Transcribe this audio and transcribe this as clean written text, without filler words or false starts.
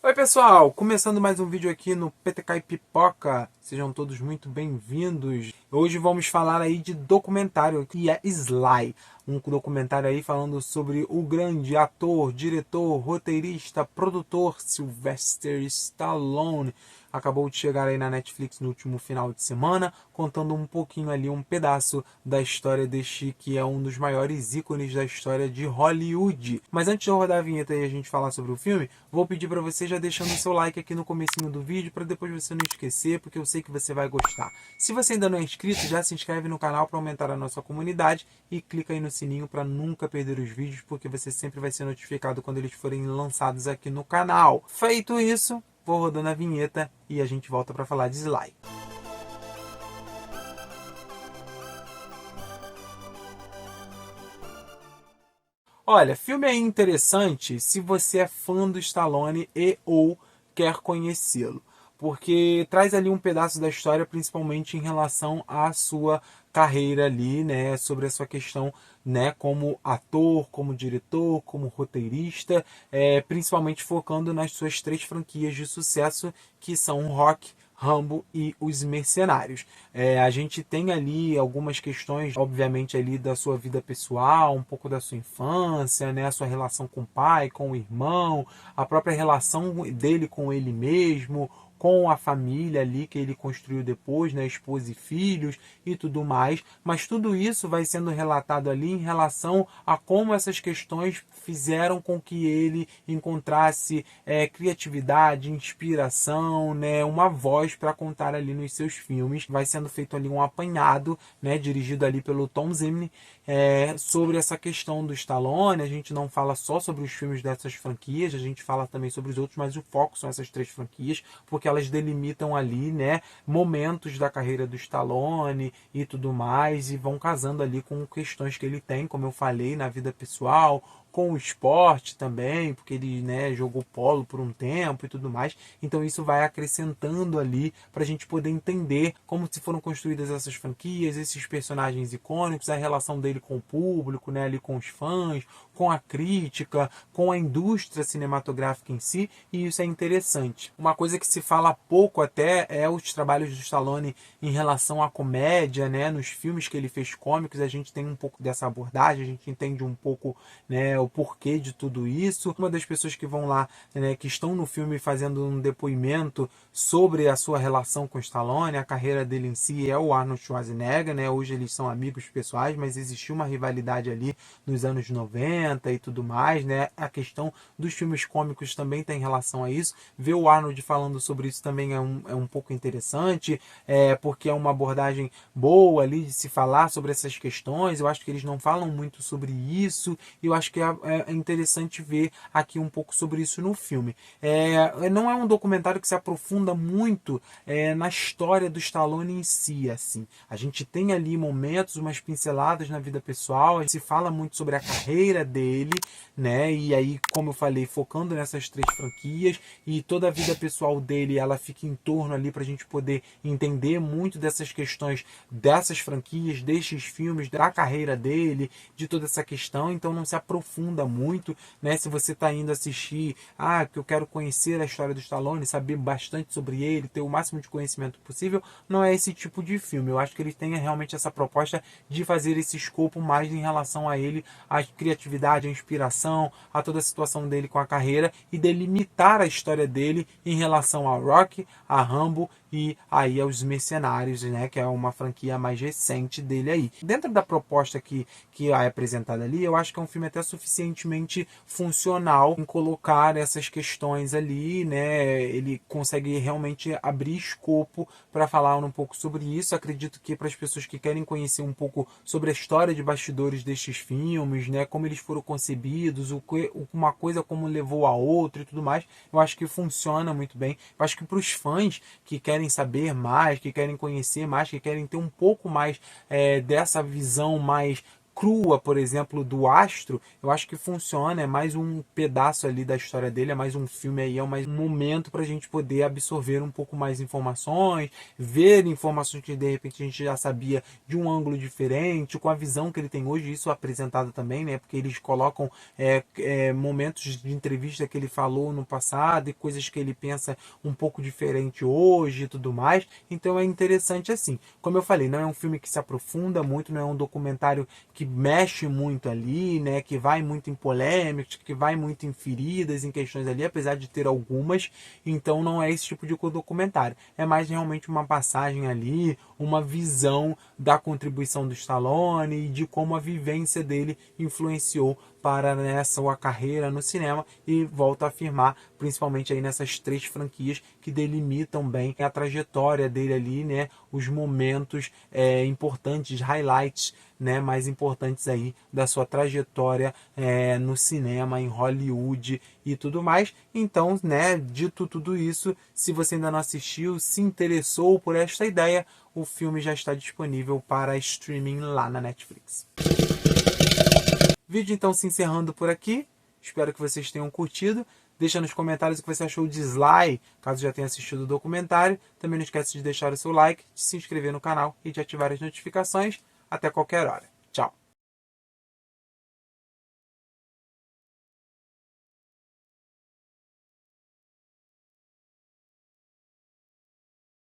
Oi pessoal, começando mais um vídeo aqui no PTK e Pipoca, sejam todos muito bem-vindos. Hoje vamos falar aí de documentário, que é Sly, um documentário aí falando sobre o grande ator, diretor, roteirista, produtor Sylvester Stallone. Acabou de chegar aí na Netflix no último final de semana, contando um pouquinho ali, um pedaço da história deste que é um dos maiores ícones da história de Hollywood. Mas antes de eu rodar a vinheta e a gente falar sobre o filme, vou pedir para você já deixando o seu like aqui no comecinho do vídeo, para depois você não esquecer, porque eu sei que você vai gostar. Se você ainda não é inscrito, já se inscreve no canal para aumentar a nossa comunidade e clica aí no sininho para nunca perder os vídeos, porque você sempre vai ser notificado quando eles forem lançados aqui no canal. Feito isso, vou rodando a vinheta e a gente volta para falar de Sly. Olha, filme é interessante se você é fã do Stallone e ou quer conhecê-lo, porque traz ali um pedaço da história, principalmente em relação à sua carreira ali, né, sobre a sua questão, né, como ator, como diretor, como roteirista, principalmente focando nas suas três franquias de sucesso, que são Rock, Rambo e Os Mercenários. A gente tem ali algumas questões, obviamente, ali da sua vida pessoal, um pouco da sua infância, né, a sua relação com o pai, com o irmão, a própria relação dele com ele mesmo, com a família ali que ele construiu depois, né, esposa e filhos e tudo mais, mas tudo isso vai sendo relatado ali em relação a como essas questões fizeram com que ele encontrasse criatividade, inspiração, né, uma voz para contar ali nos seus filmes. Vai sendo feito ali um apanhado, né, dirigido ali pelo Tom Zimney, sobre essa questão do Stallone. A gente não fala só sobre os filmes dessas franquias, a gente fala também sobre os outros, mas o foco são essas três franquias, porque elas delimitam ali, né, momentos da carreira do Stallone e tudo mais, e vão casando ali com questões que ele tem, como eu falei, na vida pessoal, com o esporte também, porque ele, né, jogou polo por um tempo e tudo mais. Então isso vai acrescentando ali para a gente poder entender como se foram construídas essas franquias, esses personagens icônicos, a relação dele com o público, né, ali com os fãs, com a crítica, com a indústria cinematográfica em si, e isso é interessante. Uma coisa que se fala pouco até é os trabalhos do Stallone em relação à comédia, né, nos filmes que ele fez cômicos. A gente tem um pouco dessa abordagem, a gente entende um pouco, né, o porquê de tudo isso. Uma das pessoas que vão lá, né, que estão no filme fazendo um depoimento sobre a sua relação com o Stallone, a carreira dele em si, é o Arnold Schwarzenegger, né? Hoje eles são amigos pessoais, mas existiu uma rivalidade ali nos anos 90 e tudo mais, né? A questão dos filmes cômicos também tem relação a isso. Ver o Arnold falando sobre isso também é um pouco interessante, porque é uma abordagem boa ali de se falar sobre essas questões. Eu acho que eles não falam muito sobre isso, e eu acho que é interessante ver aqui um pouco sobre isso no filme. Não é um documentário que se aprofunda muito na história do Stallone em si, assim. A gente tem ali momentos, umas pinceladas na vida pessoal, se fala muito sobre a carreira dele, né? E aí, como eu falei, focando nessas três franquias, e toda a vida pessoal dele, ela fica em torno ali para a gente poder entender muito dessas questões dessas franquias, destes filmes, da carreira dele, de toda essa questão. Então não se aprofunda muito, né? Se você está indo assistir, que eu quero conhecer a história do Stallone, saber bastante sobre ele, ter o máximo de conhecimento possível, não é esse tipo de filme. Eu acho que ele tem realmente essa proposta de fazer esse escopo mais em relação a ele, a criatividade, a inspiração, a toda a situação dele com a carreira, e delimitar a história dele em relação a Rock, a Rambo e aí aos Mercenários, né, que é uma franquia mais recente dele aí. Dentro da proposta que é apresentada ali, eu acho que é um filme até suficientemente funcional em colocar essas questões ali, né? Ele consegue realmente abrir escopo para falar um pouco sobre isso. Acredito que para as pessoas que querem conhecer um pouco sobre a história de bastidores destes filmes, né, como eles foram concebidos, uma coisa como levou a outra e tudo mais, eu acho que funciona muito bem. Eu acho que para os fãs que querem saber mais, que querem conhecer mais, que querem ter um pouco mais dessa visão mais crua, por exemplo, do Astro, eu acho que funciona, é mais um pedaço ali da história dele, é mais um filme aí, é mais um momento para a gente poder absorver um pouco mais informações, ver informações que de repente a gente já sabia de um ângulo diferente, com a visão que ele tem hoje, isso é apresentado também, né? Porque eles colocam momentos de entrevista que ele falou no passado e coisas que ele pensa um pouco diferente hoje e tudo mais. Então é interessante assim. Como eu falei, não é um filme que se aprofunda muito, não é um documentário que mexe muito ali, né? Que vai muito em polêmicas, que vai muito em feridas, em questões ali, apesar de ter algumas. Então não é esse tipo de documentário. É mais realmente uma passagem ali, uma visão da contribuição do Stallone e de como a vivência dele influenciou para nessa sua carreira no cinema, e volto a afirmar, principalmente aí nessas 3 franquias que delimitam bem a trajetória dele ali, né, os momentos importantes, highlights, né, mais importantes aí da sua trajetória no cinema, em Hollywood e tudo mais. Então, né, dito tudo isso, se você ainda não assistiu, se interessou por esta ideia, o filme já está disponível para streaming lá na Netflix. Vídeo então se encerrando por aqui. Espero que vocês tenham curtido. Deixa nos comentários o que você achou de Sly, caso já tenha assistido o documentário. Também não esquece de deixar o seu like, de se inscrever no canal e de ativar as notificações. Até qualquer hora.